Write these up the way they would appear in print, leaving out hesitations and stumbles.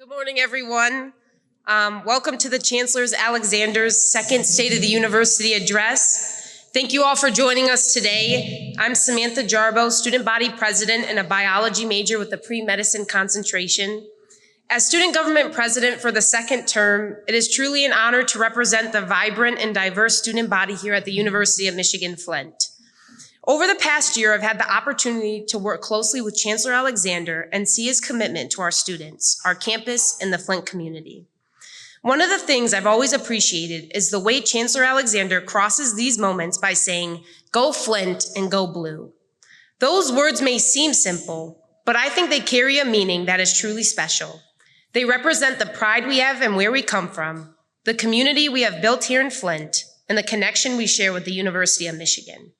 Good morning, everyone. Welcome to the Chancellor Alexander's second State of the University address. Thank you all for joining us today. I'm Samantha Jarbo, student body president and a biology major with a pre-medicine concentration. As student government president for the second term, it is truly an honor to represent the vibrant and diverse student body here at the University of Michigan-Flint. Over the past year, I've had the opportunity to work closely with Chancellor Alexander and see his commitment to our students, our campus, and the Flint community. One of the things I've always appreciated is the way Chancellor Alexander crosses these moments by saying, "Go Flint and go blue." Those words may seem simple, but I think they carry a meaning that is truly special. They represent the pride we have and where we come from, the community we have built here in Flint, and the connection we share with the University of Michigan.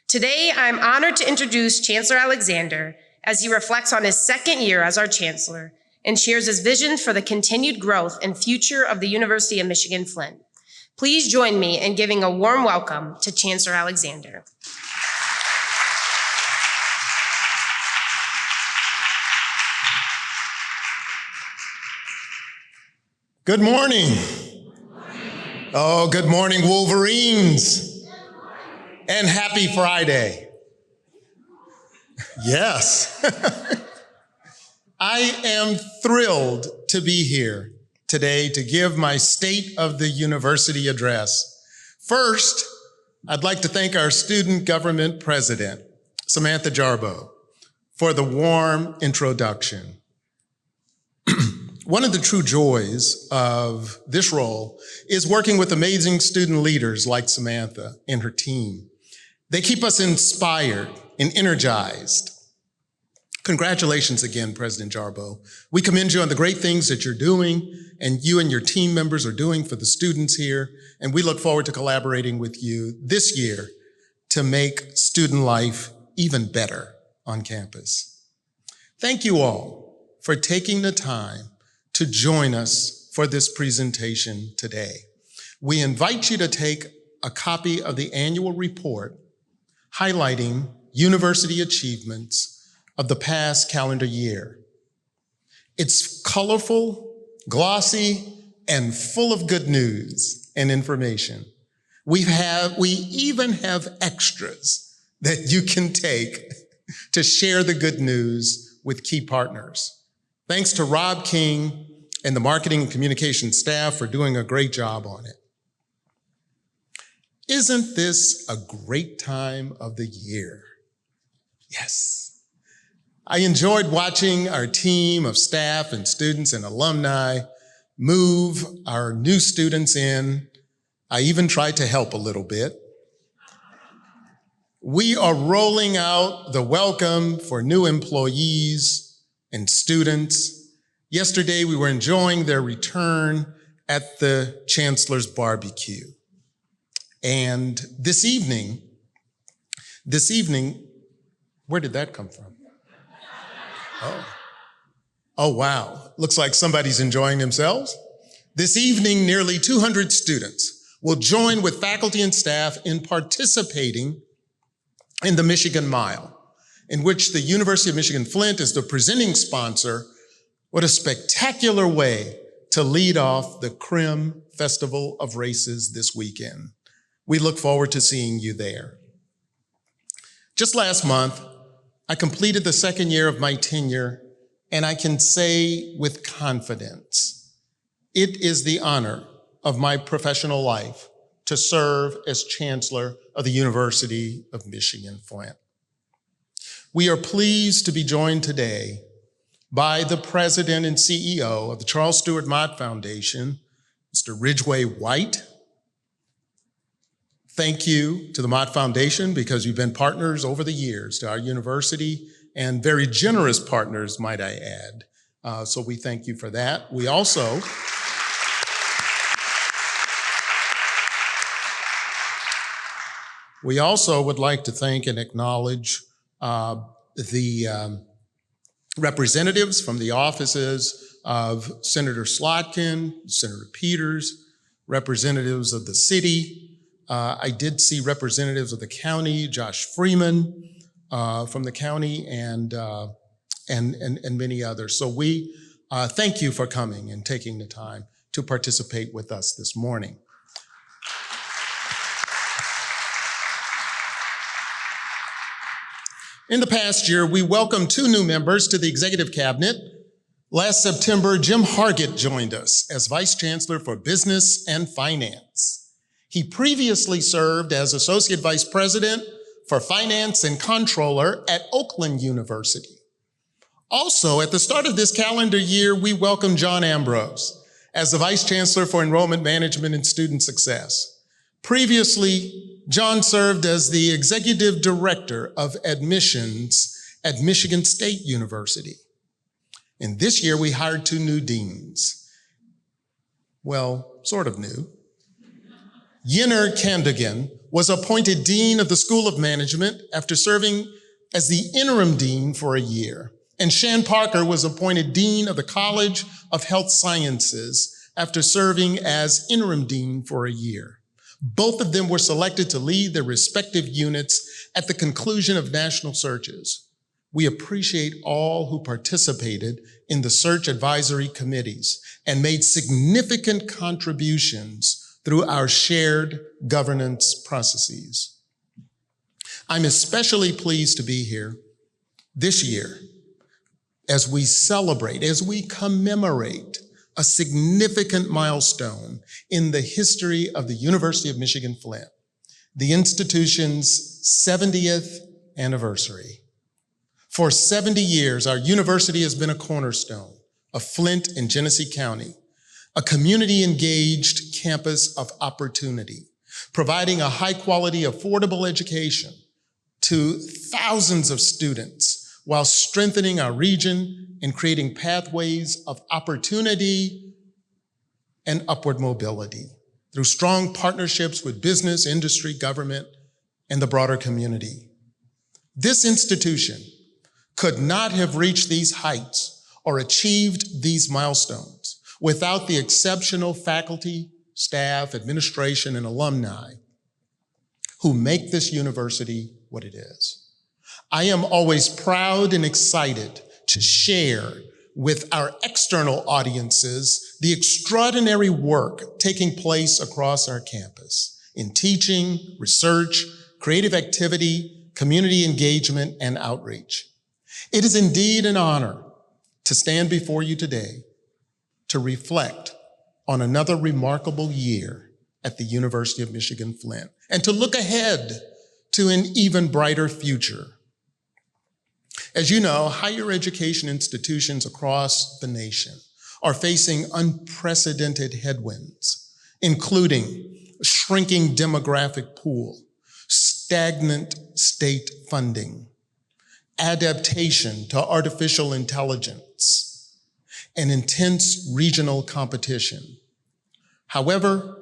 Today, I'm honored to introduce Chancellor Alexander as he reflects on his second year as our Chancellor and shares his vision for the continued growth and future of the University of Michigan-Flint. Please join me in giving a warm welcome to Chancellor Alexander. Good morning. Oh, good morning, Wolverines. And happy Friday. Yes. I am thrilled to be here today to give my State of the University address. First, I'd like to thank our student government president, Samantha Jarbo, for the warm introduction. One of the true joys of this role is working with amazing student leaders like Samantha and her team. They keep us inspired and energized. Congratulations again, President Jarbo. We commend you on the great things that you're doing and you and your team members are doing for the students here. And we look forward to collaborating with you this year to make student life even better on campus. Thank you all for taking the time to join us for this presentation today. We invite you to take a copy of the annual report highlighting university achievements of the past calendar year. It's colorful, glossy, and full of good news and information. We even have extras that you can take to share the good news with key partners. Thanks to Rob King and the marketing and communication staff for doing a great job on it. Isn't this a great time of the year? Yes. I enjoyed watching our team of staff and students and alumni move our new students in. I even tried to help a little bit. We are rolling out the welcome for new employees and students. Yesterday, we were enjoying their return at the Chancellor's Barbecue. And this evening, where did that come from? Oh, wow. Looks like somebody's enjoying themselves. This evening, nearly 200 students will join with faculty and staff in participating in the Michigan Mile, in which the University of Michigan-Flint is the presenting sponsor. What a spectacular way to lead off the Crim Festival of Races this weekend. We look forward to seeing you there. Just last month, I completed the second year of my tenure, and I can say with confidence, it is the honor of my professional life to serve as Chancellor of the University of Michigan-Flint. We are pleased to be joined today by the President and CEO of the Charles Stewart Mott Foundation, Mr. Ridgway White. Thank you to the Mott Foundation because you've been partners over the years to our university and very generous partners, might I add. So we thank you for that. We also would like to thank and acknowledge the representatives from the offices of Senator Slotkin, Senator Peters, representatives of the city. I did see representatives of the county, Josh Freeman from the county, and many others. So we Thank you for coming and taking the time to participate with us this morning. In the past year, we welcomed 2 new members to the Executive Cabinet. Last September, Jim Hargett joined us as Vice Chancellor for Business and Finance. He previously served as Associate Vice President for Finance and Controller at Oakland University. Also, at the start of this calendar year, we welcomed John Ambrose as the Vice Chancellor for Enrollment Management and Student Success. Previously, John served as the Executive Director of Admissions at Michigan State University. And this year, we hired 2 new deans. Well, sort of new. Yenner Candigan was appointed Dean of the School of Management after serving as the interim dean for a year. And Shan Parker was appointed Dean of the College of Health Sciences after serving as interim dean for a year. Both of them were selected to lead their respective units at the conclusion of national searches. We appreciate all who participated in the search advisory committees and made significant contributions through our shared governance processes. I'm especially pleased to be here this year as we celebrate, as we commemorate a significant milestone in the history of the University of Michigan-Flint, the institution's 70th anniversary. For 70 years, our university has been a cornerstone of Flint and Genesee County, a community-engaged campus of opportunity, providing a high-quality, affordable education to thousands of students while strengthening our region and creating pathways of opportunity and upward mobility through strong partnerships with business, industry, government, and the broader community. This institution could not have reached these heights or achieved these milestones without the exceptional faculty, staff, administration, and alumni who make this university what it is. I am always proud and excited to share with our external audiences the extraordinary work taking place across our campus in teaching, research, creative activity, community engagement, and outreach. It is indeed an honor to stand before you today to reflect on another remarkable year at the University of Michigan-Flint and to look ahead to an even brighter future. As you know, higher education institutions across the nation are facing unprecedented headwinds, including a shrinking demographic pool, stagnant state funding, adaptation to artificial intelligence, and intense regional competition. However,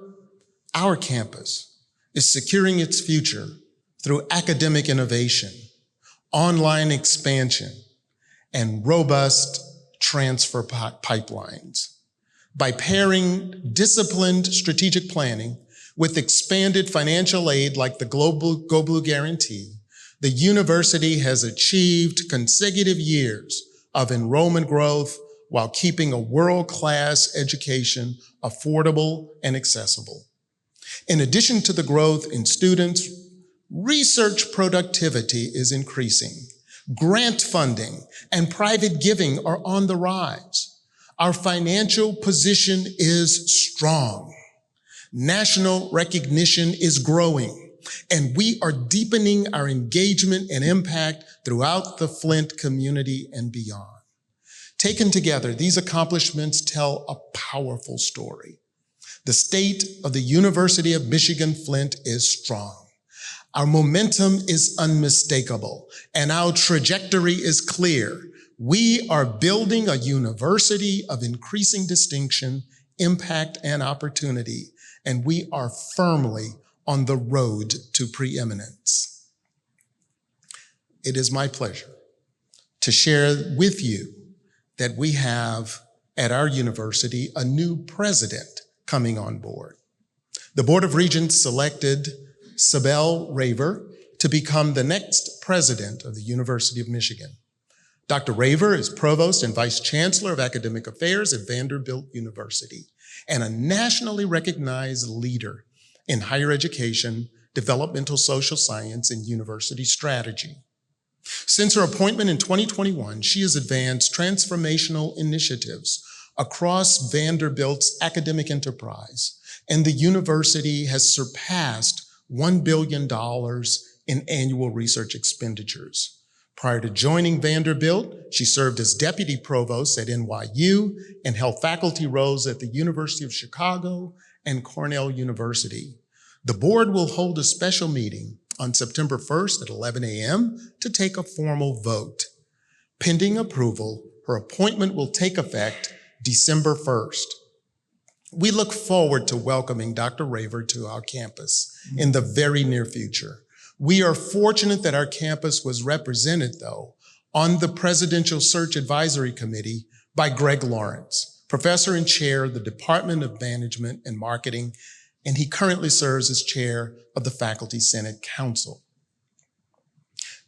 our campus is securing its future through academic innovation, online expansion, and robust transfer pipelines. By pairing disciplined strategic planning with expanded financial aid like the Go Blue Guarantee, the university has achieved consecutive years of enrollment growth while keeping a world-class education affordable and accessible. In addition to the growth in students, research productivity is increasing. Grant funding and private giving are on the rise. Our financial position is strong. National recognition is growing, and we are deepening our engagement and impact throughout the Flint community and beyond. Taken together, these accomplishments tell a powerful story. The state of the University of Michigan-Flint is strong. Our momentum is unmistakable, and our trajectory is clear. We are building a university of increasing distinction, impact, and opportunity, and we are firmly on the road to preeminence. It is my pleasure to share with you that we have at our university a new president coming on board. The Board of Regents selected Sibel Raver to become the next president of the University of Michigan. Dr. Raver is Provost and Vice Chancellor of Academic Affairs at Vanderbilt University and a nationally recognized leader in higher education, developmental social science, and university strategy. Since her appointment in 2021, she has advanced transformational initiatives across Vanderbilt's academic enterprise, and the university has surpassed $1 billion in annual research expenditures. Prior to joining Vanderbilt, she served as Deputy Provost at NYU and held faculty roles at the University of Chicago and Cornell University. The board will hold a special meeting on September 1st at 11 a.m. to take a formal vote. Pending approval, her appointment will take effect December 1st. We look forward to welcoming Dr. Raver to our campus in the very near future. We are fortunate that our campus was represented, though, on the Presidential Search Advisory Committee by Greg Lawrence, professor and chair of the Department of Management and Marketing, and he currently serves as chair of the Faculty Senate Council.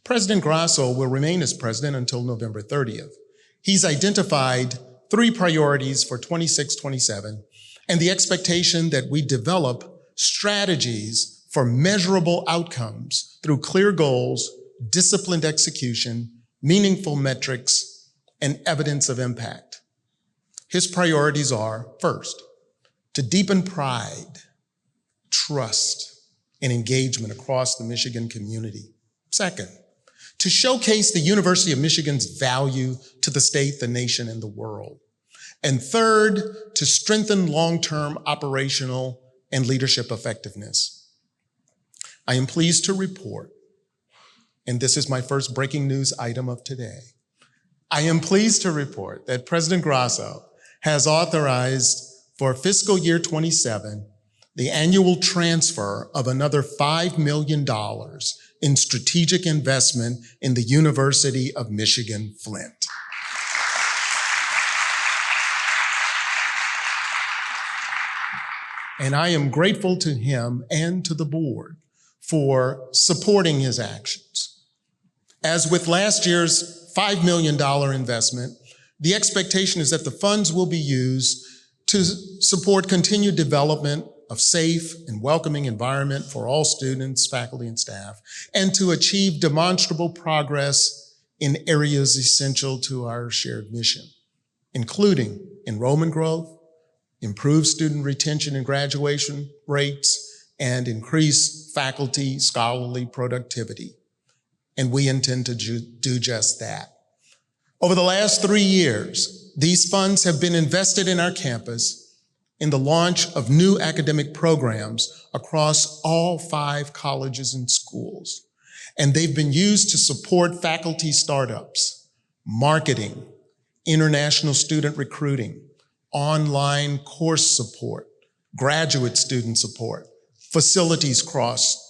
President Grasso will remain as president until November 30th. He's identified 3 priorities for 26-27 and the expectation that we develop strategies for measurable outcomes through clear goals, disciplined execution, meaningful metrics, and evidence of impact. His priorities are, first, to deepen pride, trust, and engagement across the Michigan community. Second, to showcase the University of Michigan's value to the state, the nation, and the world. And third, to strengthen long-term operational and leadership effectiveness. I am pleased to report, and this is my first breaking news item of today, I am pleased to report that President Grasso has authorized for fiscal year 27 the annual transfer of another $5 million in strategic investment in the University of Michigan-Flint. And I am grateful to him and to the board for supporting his actions. As with last year's $5 million investment, the expectation is that the funds will be used to support continued development of safe and welcoming environment for all students, faculty, and staff, and to achieve demonstrable progress in areas essential to our shared mission, including enrollment growth, improved student retention and graduation rates, and increase faculty scholarly productivity. And we intend to do just that. Over the last 3 years, these funds have been invested in our campus in the launch of new academic programs across all 5 colleges and schools. And they've been used to support faculty startups, marketing, international student recruiting, online course support, graduate student support, facilities costs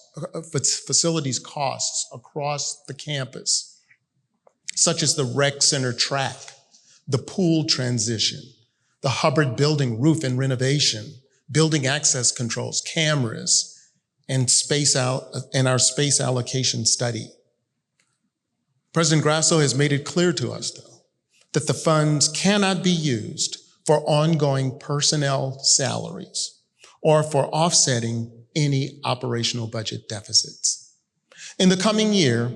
across the campus, such as the rec center track, the pool transition, the Hubbard building roof and renovation, building access controls, cameras, and our space allocation study. President Grasso has made it clear to us, though, that the funds cannot be used for ongoing personnel salaries or for offsetting any operational budget deficits. In the coming year,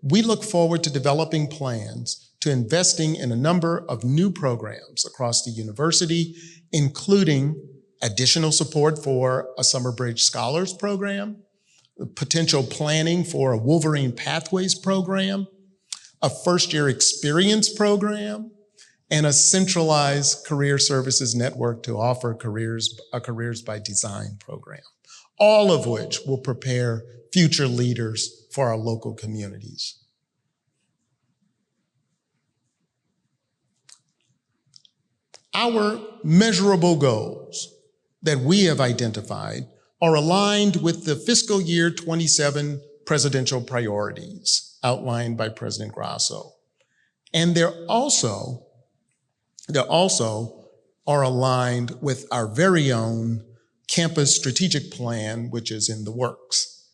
we look forward to developing plans to investing in a number of new programs across the university, including additional support for a Summer Bridge Scholars Program, potential planning for a Wolverine Pathways Program, a first-year experience program, and a centralized career services network to offer a Careers by Design program, all of which will prepare future leaders for our local communities. Our measurable goals that we have identified are aligned with the fiscal year 27 presidential priorities outlined by President Grasso. And they're also are aligned with our very own campus strategic plan, which is in the works.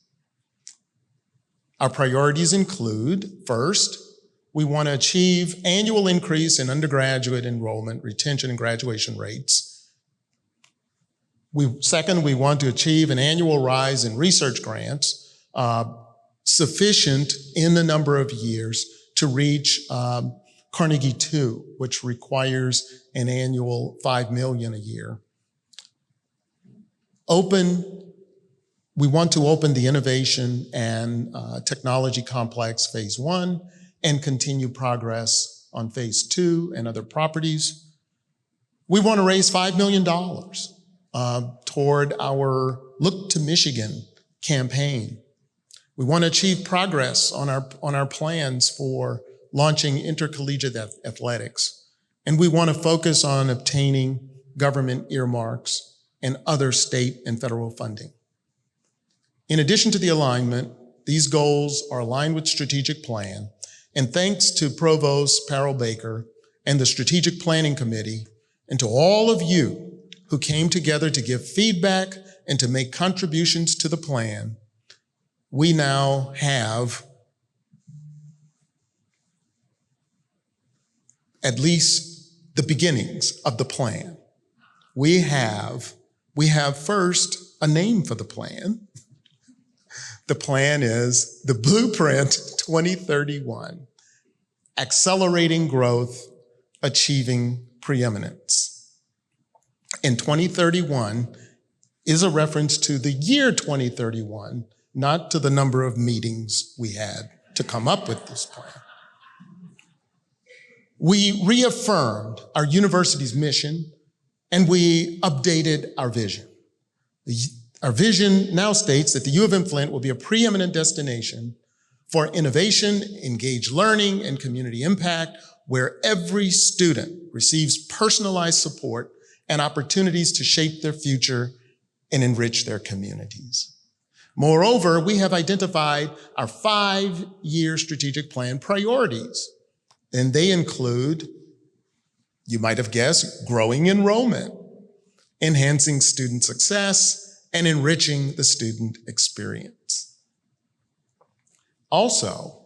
Our priorities include, first, we want to achieve annual increase in undergraduate enrollment, retention, and graduation rates. Second, we want to achieve an annual rise in research grants, sufficient in the number of years to reach Carnegie 2, which requires an annual $5 million a year. We want to open the Innovation and Technology Complex Phase 1 and continue progress on Phase 2 and other properties. We want to raise $5 million toward our Look to Michigan campaign. We want to achieve progress on our plans for launching intercollegiate athletics. And we want to focus on obtaining government earmarks and other state and federal funding. In addition to the alignment, these goals are aligned with strategic plan, and thanks to Provost Parrell Baker and the Strategic Planning Committee, and to all of you who came together to give feedback and to make contributions to the plan, we now have at least the beginnings of the plan. We have first a name for the plan. The plan is the Blueprint 2031, Accelerating Growth, Achieving Preeminence. And 2031 is a reference to the year 2031, not to the number of meetings we had to come up with this plan. We reaffirmed our university's mission, and we updated our vision. Our vision now states that the U of M Flint will be a preeminent destination for innovation, engaged learning, and community impact, where every student receives personalized support and opportunities to shape their future and enrich their communities. Moreover, we have identified our 5-year strategic plan priorities, and they include, you might have guessed, growing enrollment, enhancing student success, and enriching the student experience. Also,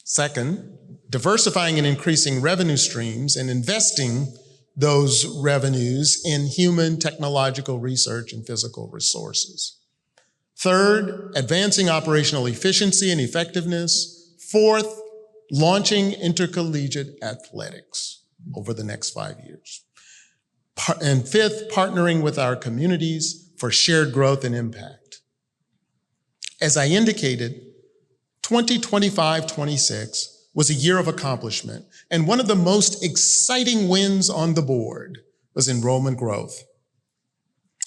second, diversifying and increasing revenue streams and investing those revenues in human technological research and physical resources. Third, advancing operational efficiency and effectiveness. Fourth, launching intercollegiate athletics over the next 5 years. And fifth, partnering with our communities for shared growth and impact. As I indicated, 2025-26 was a year of accomplishment, and one of the most exciting wins on the board was enrollment growth.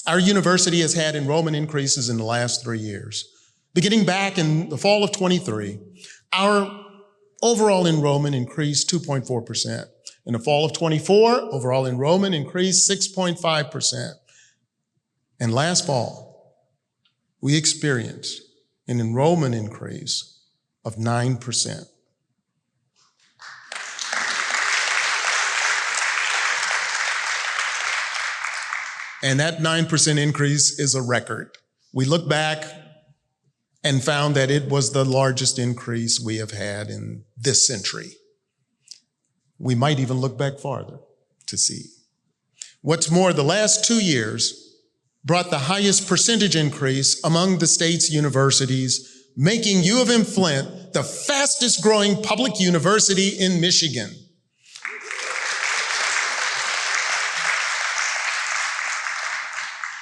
Our university has had enrollment increases in the last 3 years. Beginning back in the fall of 23, our overall enrollment increased 2.4%. In the fall of 24, overall enrollment increased 6.5%. And last fall, we experienced an enrollment increase of 9%. And that 9% increase is a record. We look back and found that it was the largest increase we have had in this century. We might even look back farther to see. What's more, the last 2 years brought the highest percentage increase among the state's universities, making U of M Flint the fastest growing public university in Michigan.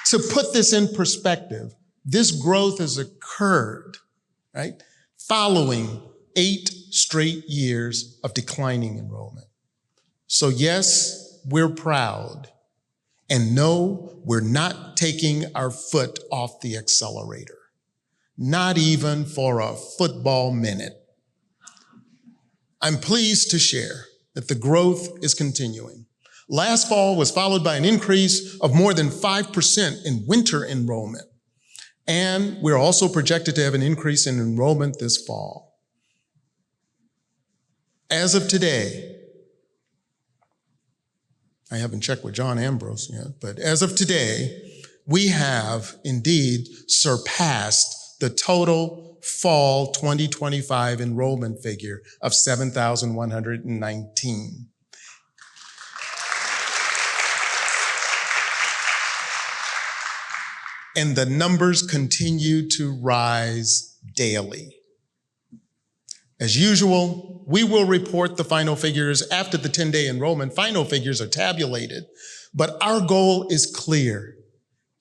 To put this in perspective, this growth has occurred, right, following 8 straight years of declining enrollment. So yes, we're proud, and no, we're not taking our foot off the accelerator, not even for a football minute. I'm pleased to share that the growth is continuing. Last fall was followed by an increase of more than 5% in winter enrollment, and we're also projected to have an increase in enrollment this fall. As of today, I haven't checked with John Ambrose yet, but as of today, we have indeed surpassed the total fall 2025 enrollment figure of 7,119. And the numbers continue to rise daily. As usual, we will report the final figures after the 10-day enrollment final figures are tabulated, but our goal is clear.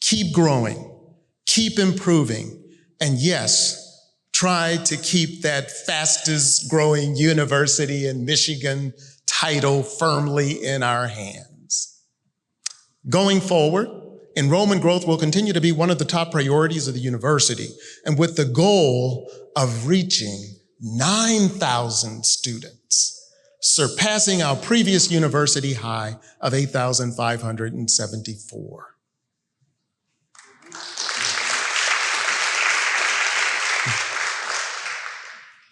Keep growing, keep improving, and yes, try to keep that fastest growing university in Michigan title firmly in our hands. Going forward, enrollment growth will continue to be one of the top priorities of the university, and with the goal of reaching 9,000 students, surpassing our previous university high of 8,574.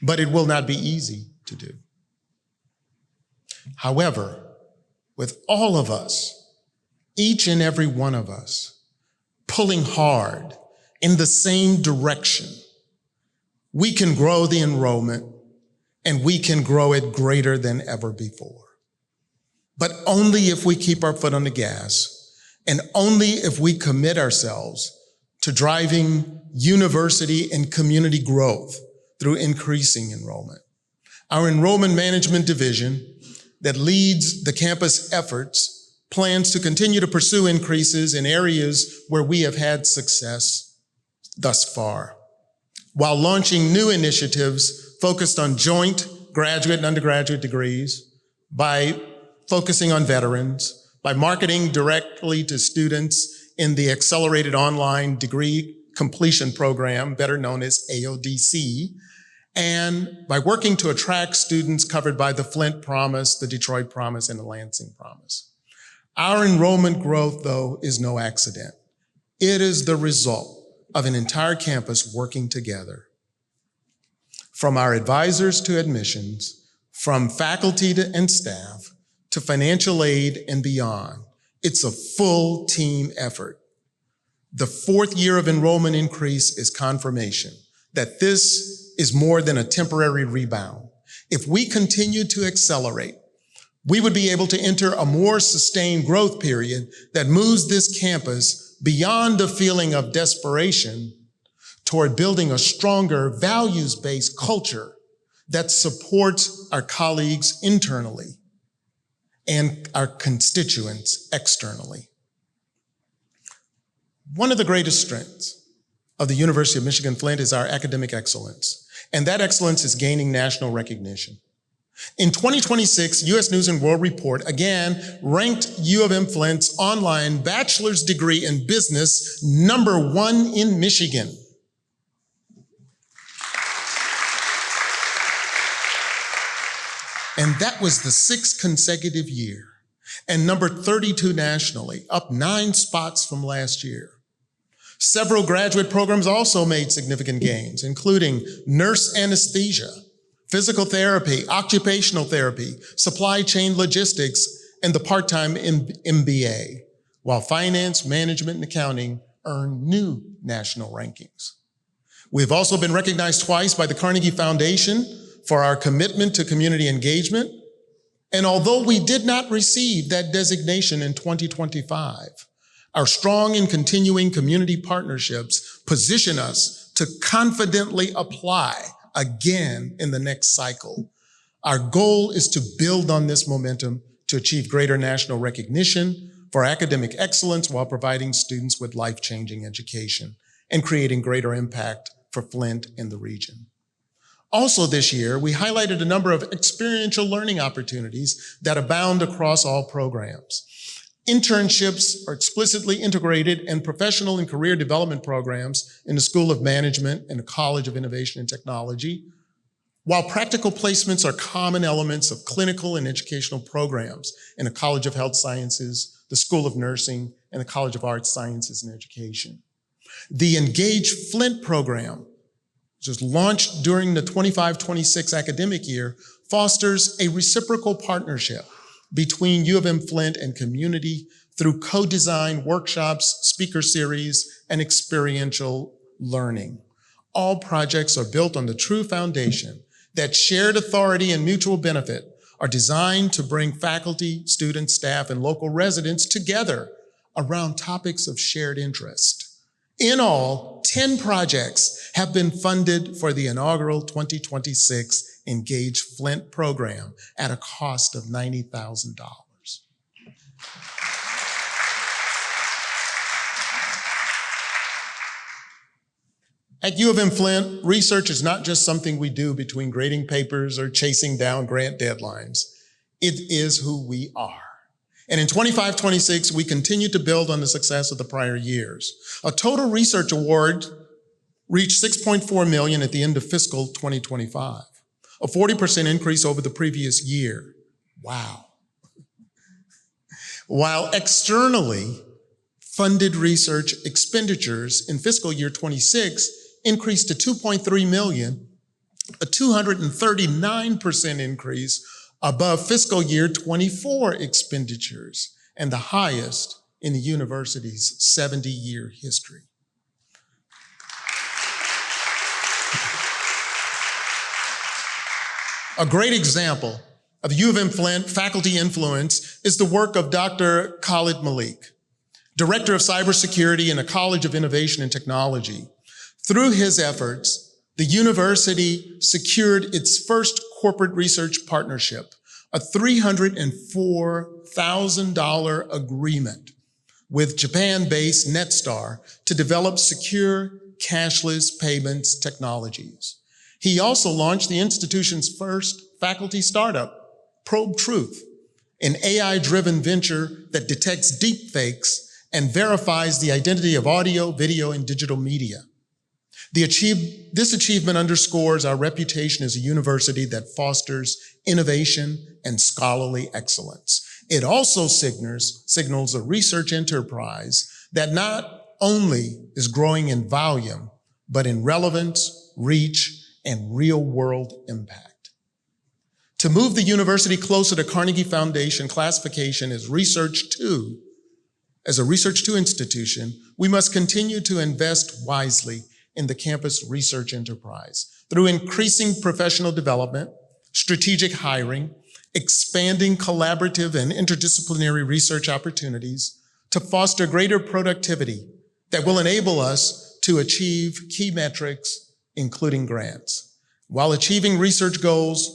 But it will not be easy to do. However, with all of us, each and every one of us, pulling hard in the same direction, we can grow the enrollment and we can grow it greater than ever before. But only if we keep our foot on the gas and only if we commit ourselves to driving university and community growth through increasing enrollment. Our enrollment management division that leads the campus efforts plans to continue to pursue increases in areas where we have had success thus far, while launching new initiatives focused on joint graduate and undergraduate degrees, by focusing on veterans, by marketing directly to students in the Accelerated Online Degree Completion Program, better known as AODC, and by working to attract students covered by the Flint Promise, the Detroit Promise, and the Lansing Promise. Our enrollment growth, though, is no accident. It is the result of an entire campus working together. From our advisors to admissions, from faculty and staff, to financial aid and beyond, it's a full team effort. The fourth year of enrollment increase is confirmation that this is more than a temporary rebound. If we continue to accelerate, we would be able to enter a more sustained growth period that moves this campus beyond a feeling of desperation toward building a stronger values-based culture that supports our colleagues internally and our constituents externally. One of the greatest strengths of the University of Michigan-Flint is our academic excellence, and that excellence is gaining national recognition. In 2026, U.S. News & World Report again ranked U of M Flint's online bachelor's degree in business #1 in Michigan. And that was the 6th consecutive year, and number 32 nationally, up 9 spots from last year. Several graduate programs also made significant gains, including nurse anesthesia, physical therapy, occupational therapy, supply chain logistics, and the part-time MBA, while finance, management, and accounting earned new national rankings. We've also been recognized twice by the Carnegie Foundation for our commitment to community engagement. And although we did not receive that designation in 2025, our strong and continuing community partnerships position us to confidently apply again in the next cycle. Our goal is to build on this momentum to achieve greater national recognition for academic excellence while providing students with life-changing education and creating greater impact for Flint and the region. Also this year, we highlighted a number of experiential learning opportunities that abound across all programs. Internships are explicitly integrated in professional and career development programs in the School of Management and the College of Innovation and Technology, while practical placements are common elements of clinical and educational programs in the College of Health Sciences, the School of Nursing, and the College of Arts, Sciences, and Education. The Engage Flint program, which was launched during the 25-26 academic year, fosters a reciprocal partnership between U of M Flint and community through co-design workshops, speaker series, and experiential learning. All projects are built on the true foundation that shared authority and mutual benefit are designed to bring faculty, students, staff, and local residents together around topics of shared interest. In all, 10 projects have been funded for the inaugural 2026 Engage Flint program at a cost of $90,000. At U of M Flint, research is not just something we do between grading papers or chasing down grant deadlines. It is who we are. And in 25-26, we continue to build on the success of the prior years. A total research award reached $6.4 million at the end of fiscal 2025, a 40% increase over the previous year. Wow. While externally funded research expenditures in fiscal year 26 increased to $2.3 million, a 239% increase above fiscal year 24 expenditures, and the highest in the university's 70-year history. A great example of U of M Flint faculty influence is the work of Dr. Khalid Malik, Director of Cybersecurity in the College of Innovation and Technology. Through his efforts, the university secured its first corporate research partnership, a $304,000 agreement with Japan-based Netstar to develop secure cashless payments technologies. He also launched the institution's first faculty startup, Probe Truth, an AI-driven venture that detects deepfakes and verifies the identity of audio, video, and digital media. This achievement underscores our reputation as a university that fosters innovation and scholarly excellence. It also signals a research enterprise that not only is growing in volume, but in relevance, reach, and real-world impact. To move the university closer to Carnegie Foundation classification as a Research 2 institution, we must continue to invest wisely in the campus research enterprise through increasing professional development, strategic hiring, expanding collaborative and interdisciplinary research opportunities to foster greater productivity that will enable us to achieve key metrics, including grants. While achieving research goals,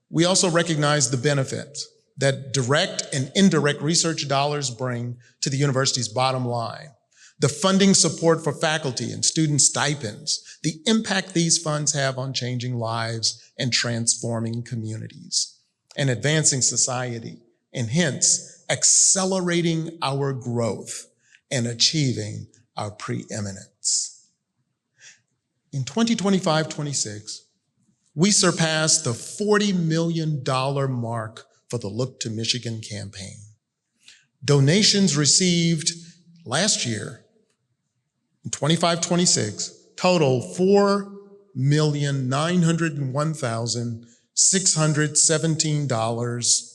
we also recognize the benefits that direct and indirect research dollars bring to the university's bottom line. The funding support for faculty and student stipends, the impact these funds have on changing lives and transforming communities, and advancing society, and hence accelerating our growth and achieving our preeminence. In 2025-26, we surpassed the $40 million mark for the Look to Michigan campaign. Donations received last year, in 25-26, total $4,901,617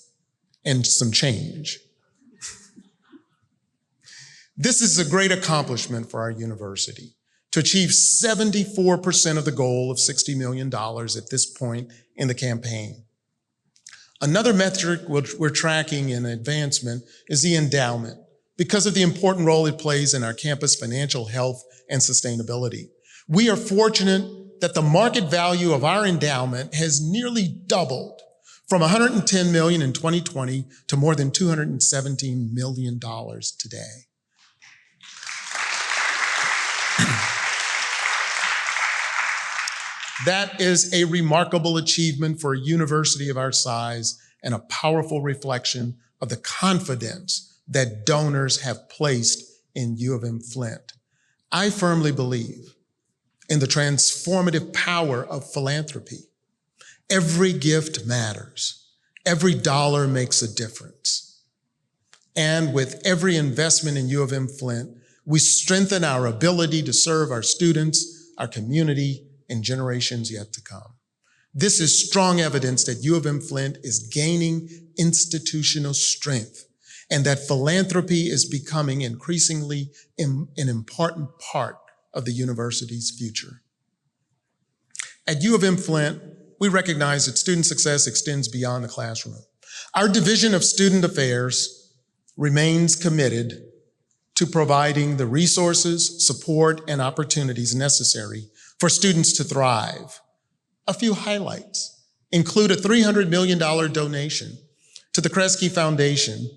and some change. This is a great accomplishment for our university to achieve 74% of the goal of $60 million at this point in the campaign. Another metric which we're tracking in advancement is the endowment, because of the important role it plays in our campus financial health and sustainability. We are fortunate that the market value of our endowment has nearly doubled from $110 million in 2020 to more than $217 million today. That is a remarkable achievement for a university of our size and a powerful reflection of the confidence that donors have placed in U of M Flint. I firmly believe in the transformative power of philanthropy. Every gift matters. Every dollar makes a difference. And with every investment in U of M Flint, we strengthen our ability to serve our students, our community, and generations yet to come. This is strong evidence that U of M Flint is gaining institutional strength and that philanthropy is becoming increasingly an important part of the university's future. At U of M Flint, we recognize that student success extends beyond the classroom. Our Division of Student Affairs remains committed to providing the resources, support, and opportunities necessary for students to thrive. A few highlights include a $300 million donation to the Kresge Foundation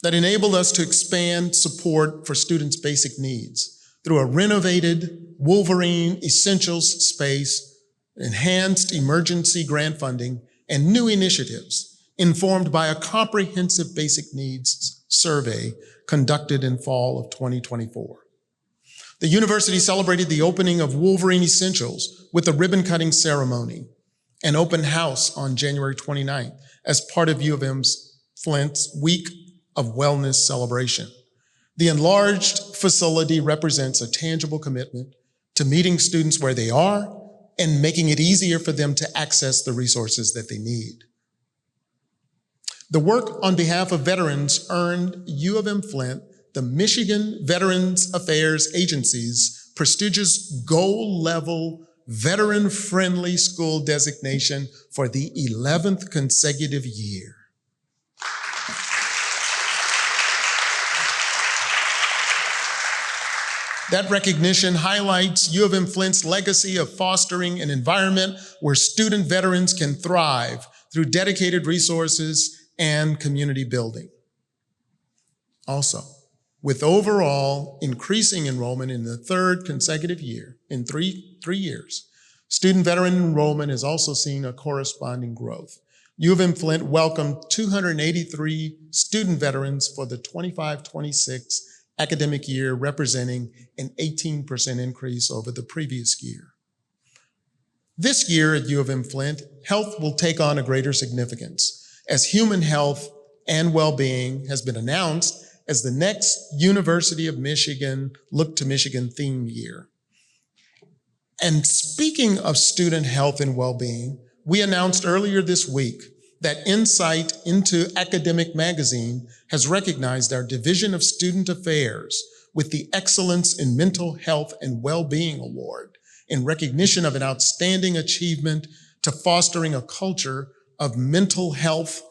that enabled us to expand support for students' basic needs through a renovated Wolverine Essentials space, enhanced emergency grant funding, and new initiatives informed by a comprehensive basic needs survey conducted in fall of 2024. The university celebrated the opening of Wolverine Essentials with a ribbon-cutting ceremony and open house on January 29th as part of U of M's Flint's Week of Wellness celebration. The enlarged facility represents a tangible commitment to meeting students where they are and making it easier for them to access the resources that they need. The work on behalf of veterans earned U of M Flint the Michigan Veterans Affairs Agency's prestigious gold-level veteran-friendly school designation for the 11th consecutive year. That recognition highlights U of M Flint's legacy of fostering an environment where student veterans can thrive through dedicated resources and community building. Also, with overall increasing enrollment in the third consecutive year, in three years, student veteran enrollment has also seen a corresponding growth. U of M Flint welcomed 283 student veterans for the 25-26 academic year, representing an 18% increase over the previous year. This year at U of M Flint, health will take on a greater significance as human health and well-being has been announced as the next University of Michigan Look to Michigan theme year. And speaking of student health and well-being, we announced earlier this week that Insight into Academic magazine has recognized our Division of Student Affairs with the Excellence in Mental Health and Well-Being Award in recognition of an outstanding achievement to fostering a culture of mental health,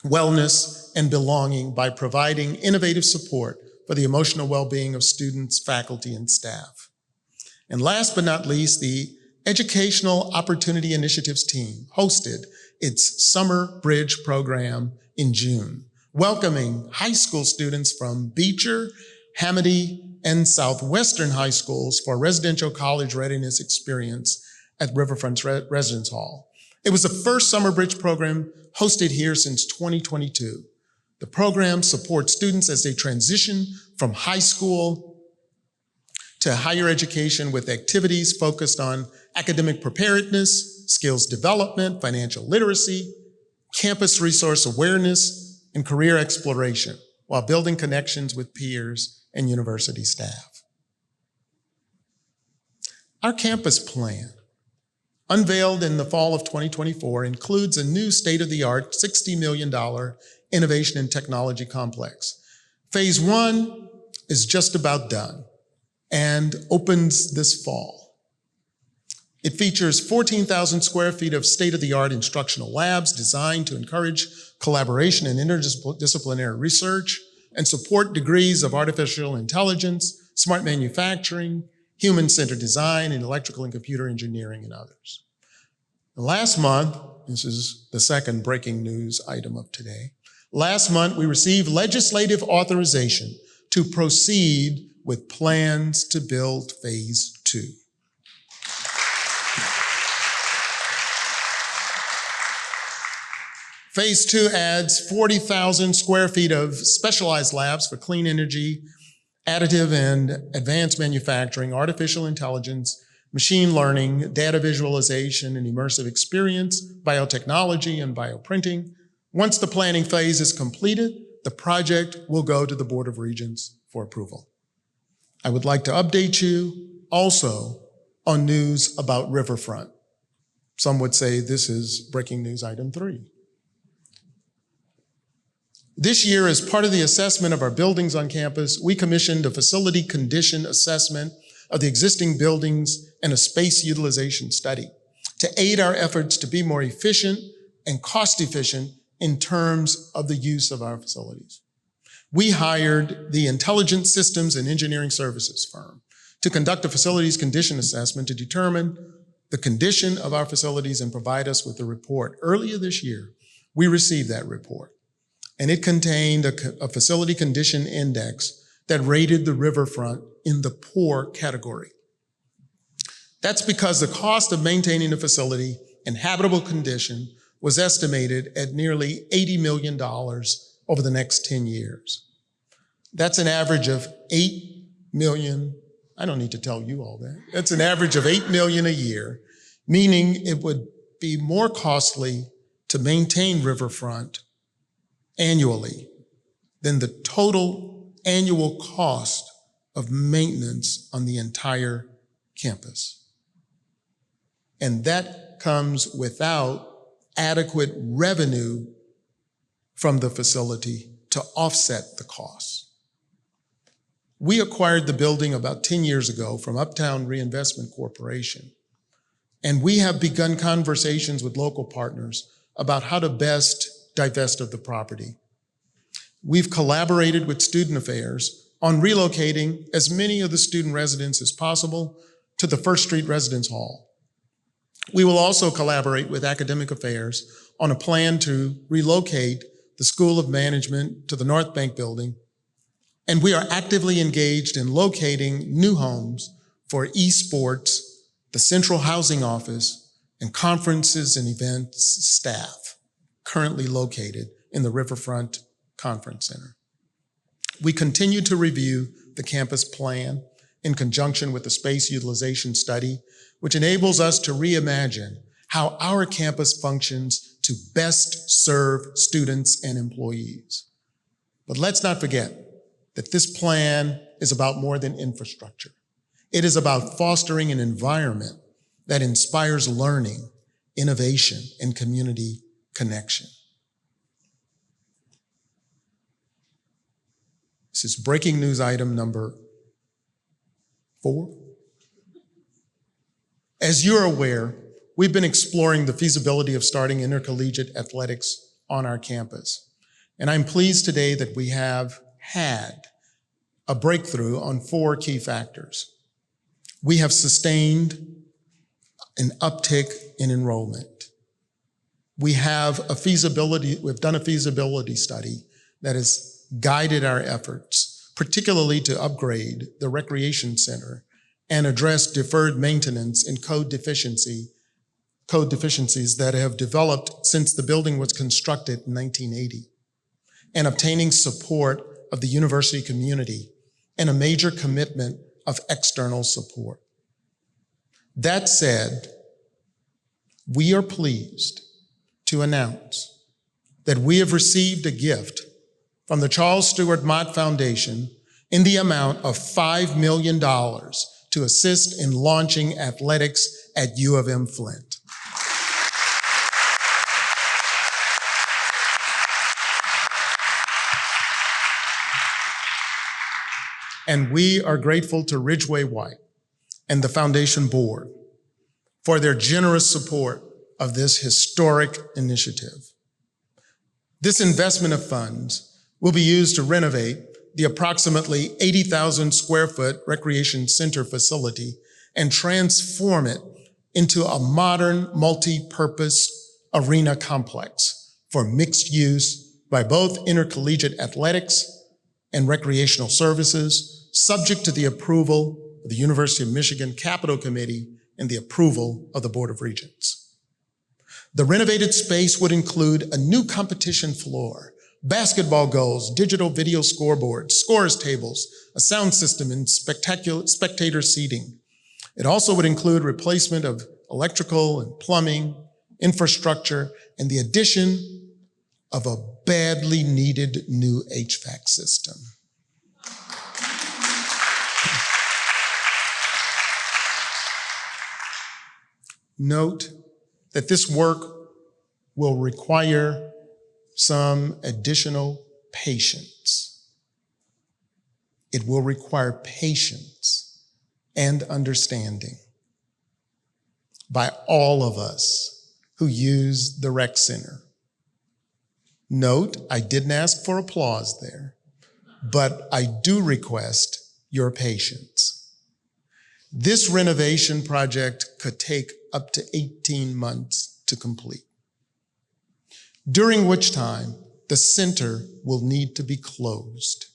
wellness, and belonging by providing innovative support for the emotional well-being of students, faculty, and staff. And last but not least, the Educational Opportunity Initiatives team hosted its Summer Bridge program in June, welcoming high school students from Beecher, Hamady, and Southwestern high schools for a residential college readiness experience at Riverfront's Residence Hall. It was the first Summer Bridge program hosted here since 2022. The program supports students as they transition from high school to higher education with activities focused on academic preparedness, skills development, financial literacy, campus resource awareness, and career exploration, while building connections with peers and university staff. Our campus plan, unveiled in the fall of 2024, includes a new state-of-the-art $60 million innovation and technology complex. Phase 1 is just about done and opens this fall. It features 14,000 square feet of state-of-the-art instructional labs designed to encourage collaboration and interdisciplinary research and support degrees of artificial intelligence, smart manufacturing, human-centered design, and electrical and computer engineering, and others. Last month, this is the second breaking news item of today, last month we received legislative authorization to proceed with plans to build phase 2. Phase 2 adds 40,000 square feet of specialized labs for clean energy, additive and advanced manufacturing, artificial intelligence, machine learning, data visualization and immersive experience, biotechnology, and bioprinting. Once the planning phase is completed, the project will go to the Board of Regents for approval. I would like to update you also on news about Riverfront. Some would say this is breaking news item 3. This year, as part of the assessment of our buildings on campus, we commissioned a facility condition assessment of the existing buildings and a space utilization study to aid our efforts to be more efficient and cost efficient in terms of the use of our facilities. We hired the Intelligent Systems and Engineering Services firm to conduct a facilities condition assessment to determine the condition of our facilities and provide us with a report. Earlier this year, we received that report, and it contained a facility condition index that rated the riverfront in the poor category. That's because the cost of maintaining the facility in habitable condition was estimated at nearly $80 million over the next 10 years. That's an average of 8 million. I don't need to tell you all that. That's an average of 8 million a year, meaning it would be more costly to maintain riverfront annually than the total annual cost of maintenance on the entire campus. And that comes without adequate revenue from the facility to offset the costs. We acquired the building about 10 years ago from Uptown Reinvestment Corporation, and we have begun conversations with local partners about how to best divest of the property. We've collaborated with Student Affairs on relocating as many of the student residents as possible to the First Street Residence Hall. We will also collaborate with Academic Affairs on a plan to relocate the School of Management to the North Bank building, and we are actively engaged in locating new homes for esports, the Central Housing Office, and conferences and events staff currently located in the Riverfront Conference Center. We continue to review the campus plan in conjunction with the space utilization study, which enables us to reimagine how our campus functions to best serve students and employees. But let's not forget that this plan is about more than infrastructure. It is about fostering an environment that inspires learning, innovation, and community connection. This is breaking news item number 4. As you're aware, we've been exploring the feasibility of starting intercollegiate athletics on our campus. And I'm pleased today that we have had a breakthrough on 4 key factors. We have sustained an uptick in enrollment. We've done a feasibility study that has guided our efforts, particularly to upgrade the recreation center and address deferred maintenance and code deficiencies that have developed since the building was constructed in 1980, and obtaining support of the university community and a major commitment of external support. That said, we are pleased to announce that we have received a gift from the Charles Stewart Mott Foundation in the amount of $5 million to assist in launching athletics at U of M Flint. And we are grateful to Ridgway White and the Foundation Board for their generous support of this historic initiative. This investment of funds will be used to renovate the approximately 80,000 square foot recreation center facility and transform it into a modern multi-purpose arena complex for mixed use by both intercollegiate athletics and recreational services, subject to the approval of the University of Michigan Capital Committee and the approval of the Board of Regents. The renovated space would include a new competition floor, basketball goals, digital video scoreboards, scores tables, a sound system, and spectator seating. It also would include replacement of electrical and plumbing, infrastructure, and the addition of a badly needed new HVAC system. Note that this work will require some additional patience. It will require patience and understanding by all of us who use the rec center. Note, I didn't ask for applause there, but I do request your patience. This renovation project could take up to 18 months to complete, during which time the center will need to be closed.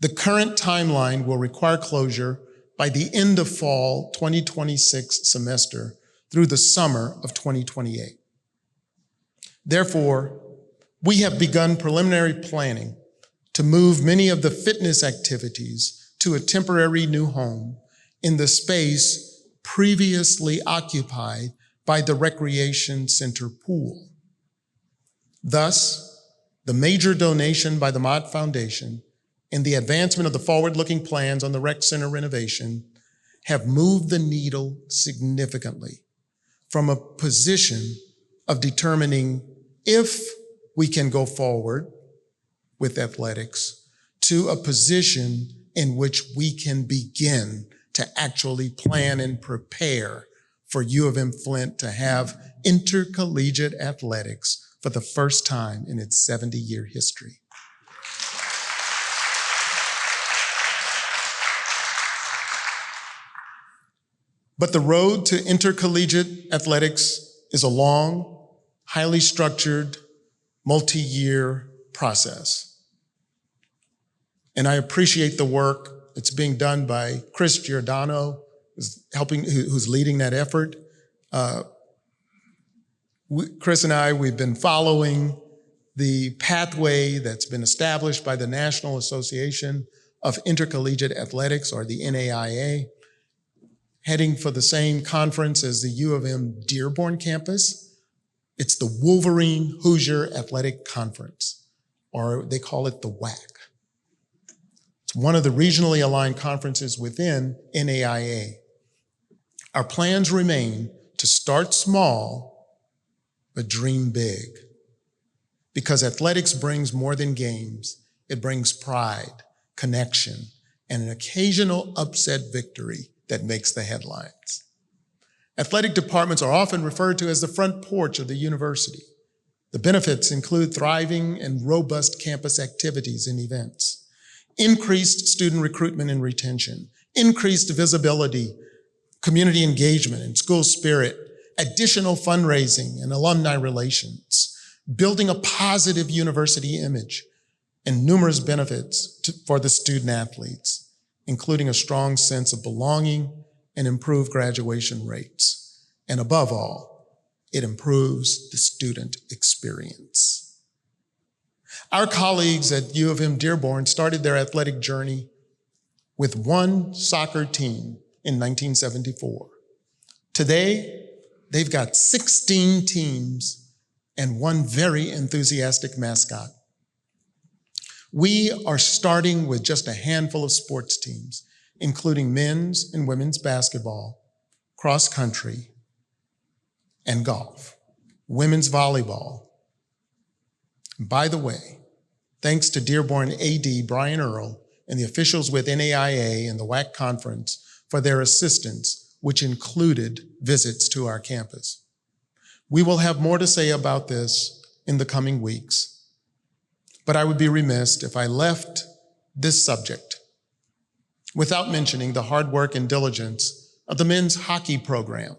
The current timeline will require closure by the end of fall 2026 semester through the summer of 2028. Therefore, we have begun preliminary planning to move many of the fitness activities to a temporary new home in the space previously occupied by the Recreation Center pool. Thus, the major donation by the Mott Foundation and the advancement of the forward-looking plans on the rec center renovation have moved the needle significantly from a position of determining if we can go forward with athletics to a position in which we can begin to actually plan and prepare for U of M Flint to have intercollegiate athletics for the first time in its 70-year history. But the road to intercollegiate athletics is a long, highly structured, multi-year process. And I appreciate the work that's being done by Chris Giordano, who's leading that effort. Chris and I, we've been following the pathway that's been established by the National Association of Intercollegiate Athletics, or the NAIA, heading for the same conference as the U of M Dearborn campus. It's the Wolverine Hoosier Athletic Conference, or they call it the WAC. It's one of the regionally aligned conferences within NAIA. Our plans remain to start small, but dream big. Because athletics brings more than games. It brings pride, connection, and an occasional upset victory that makes the headlines. Athletic departments are often referred to as the front porch of the university. The benefits include thriving and robust campus activities and events, increased student recruitment and retention, increased visibility, community engagement and school spirit, additional fundraising and alumni relations, building a positive university image, and numerous benefits for the student athletes, including a strong sense of belonging and improved graduation rates. And above all, it improves the student experience. Our colleagues at U of M Dearborn started their athletic journey with one soccer team in 1974. Today, they've got 16 teams and one very enthusiastic mascot. We are starting with just a handful of sports teams, including men's and women's basketball, cross country, and golf, women's volleyball. By the way, thanks to Dearborn AD Brian Earl and the officials with NAIA and the WAC conference for their assistance, which included visits to our campus. We will have more to say about this in the coming weeks, but I would be remiss if I left this subject without mentioning the hard work and diligence of the men's hockey program,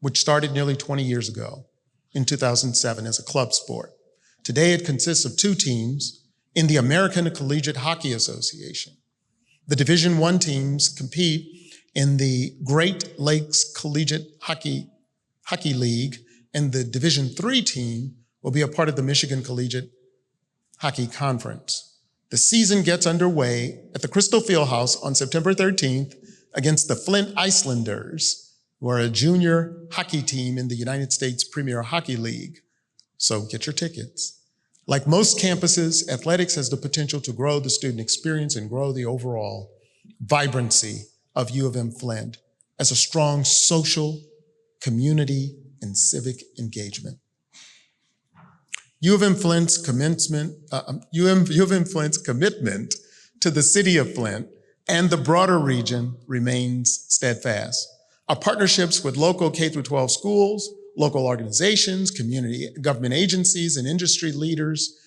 which started nearly 20 years ago in 2007 as a club sport. Today it consists of two teams in the American Collegiate Hockey Association. The Division I teams compete in the Great Lakes Collegiate Hockey League, and the Division III team will be a part of the Michigan Collegiate Hockey Conference. The season gets underway at the Crystal Fieldhouse on September 13th against the Flint Icelanders, who are a junior hockey team in the United States Premier Hockey League. So get your tickets. Like most campuses, athletics has the potential to grow the student experience and grow the overall vibrancy of U of M Flint as a strong social, community, and civic engagement. U of M Flint's commitment to the city of Flint and the broader region remains steadfast. Our partnerships with local K-12 schools, local organizations, community government agencies, and industry leaders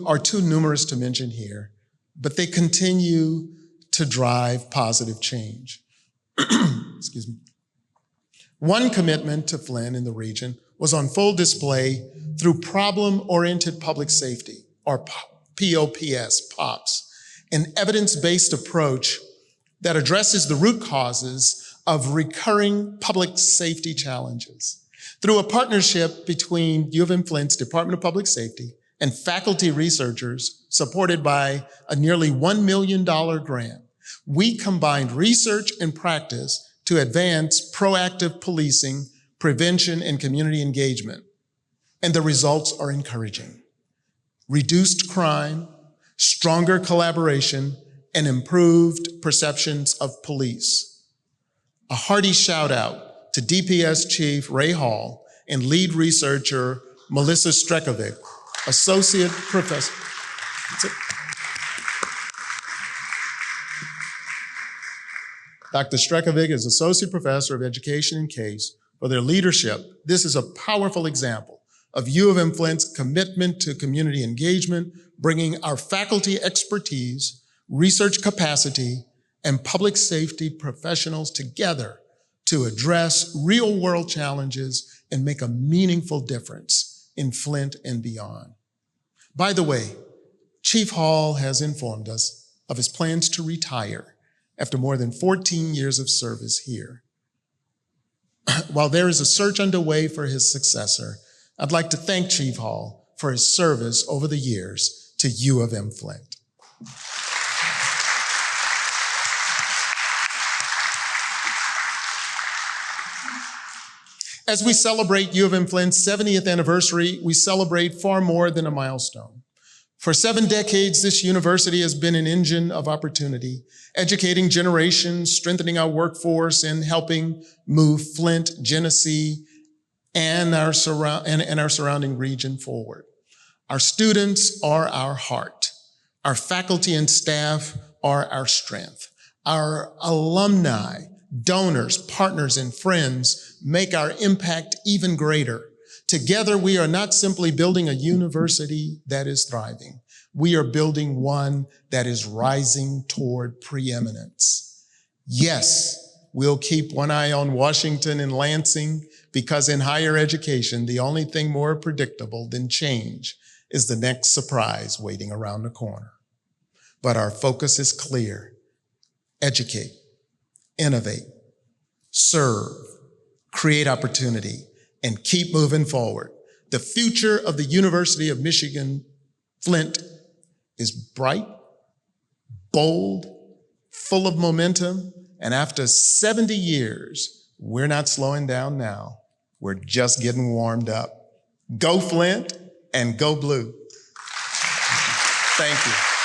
are too numerous to mention here, but they continue to drive positive change. Excuse me. One commitment to Flint in the region was on full display through problem-oriented public safety, or POPs, an evidence-based approach that addresses the root causes of recurring public safety challenges. Through a partnership between U of M Flint's Department of Public Safety and faculty researchers supported by a nearly $1 million grant, we combined research and practice to advance proactive policing, prevention, and community engagement. And the results are encouraging. Reduced crime, stronger collaboration, and improved perceptions of police. A hearty shout out to DPS Chief Ray Hall and lead researcher Melissa Strekovic, Associate Professor. Dr. Strekovic is Associate Professor of Education and Case for their leadership. This is a powerful example of U of M Flint's commitment to community engagement, bringing our faculty expertise, research capacity, and public safety professionals together to address real-world challenges and make a meaningful difference in Flint and beyond. By the way, Chief Hall has informed us of his plans to retire after more than 14 years of service here. While there is a search underway for his successor, I'd like to thank Chief Hall for his service over the years to U of M Flint. As we celebrate U of M Flint's 70th anniversary, we celebrate far more than a milestone. For 7 decades, this university has been an engine of opportunity, educating generations, strengthening our workforce, and helping move Flint, Genesee, and our surrounding region forward. Our students are our heart. Our faculty and staff are our strength. Our alumni, donors, partners, and friends make our impact even greater. Together, we are not simply building a university that is thriving. We are building one that is rising toward preeminence. Yes, we'll keep one eye on Washington and Lansing, because in higher education, the only thing more predictable than change is the next surprise waiting around the corner. But our focus is clear: educate, innovate, serve, create opportunity, and keep moving forward. The future of the University of Michigan-Flint is bright, bold, full of momentum, and after 70 years, we're not slowing down now. We're just getting warmed up. Go Flint and go blue. Thank you.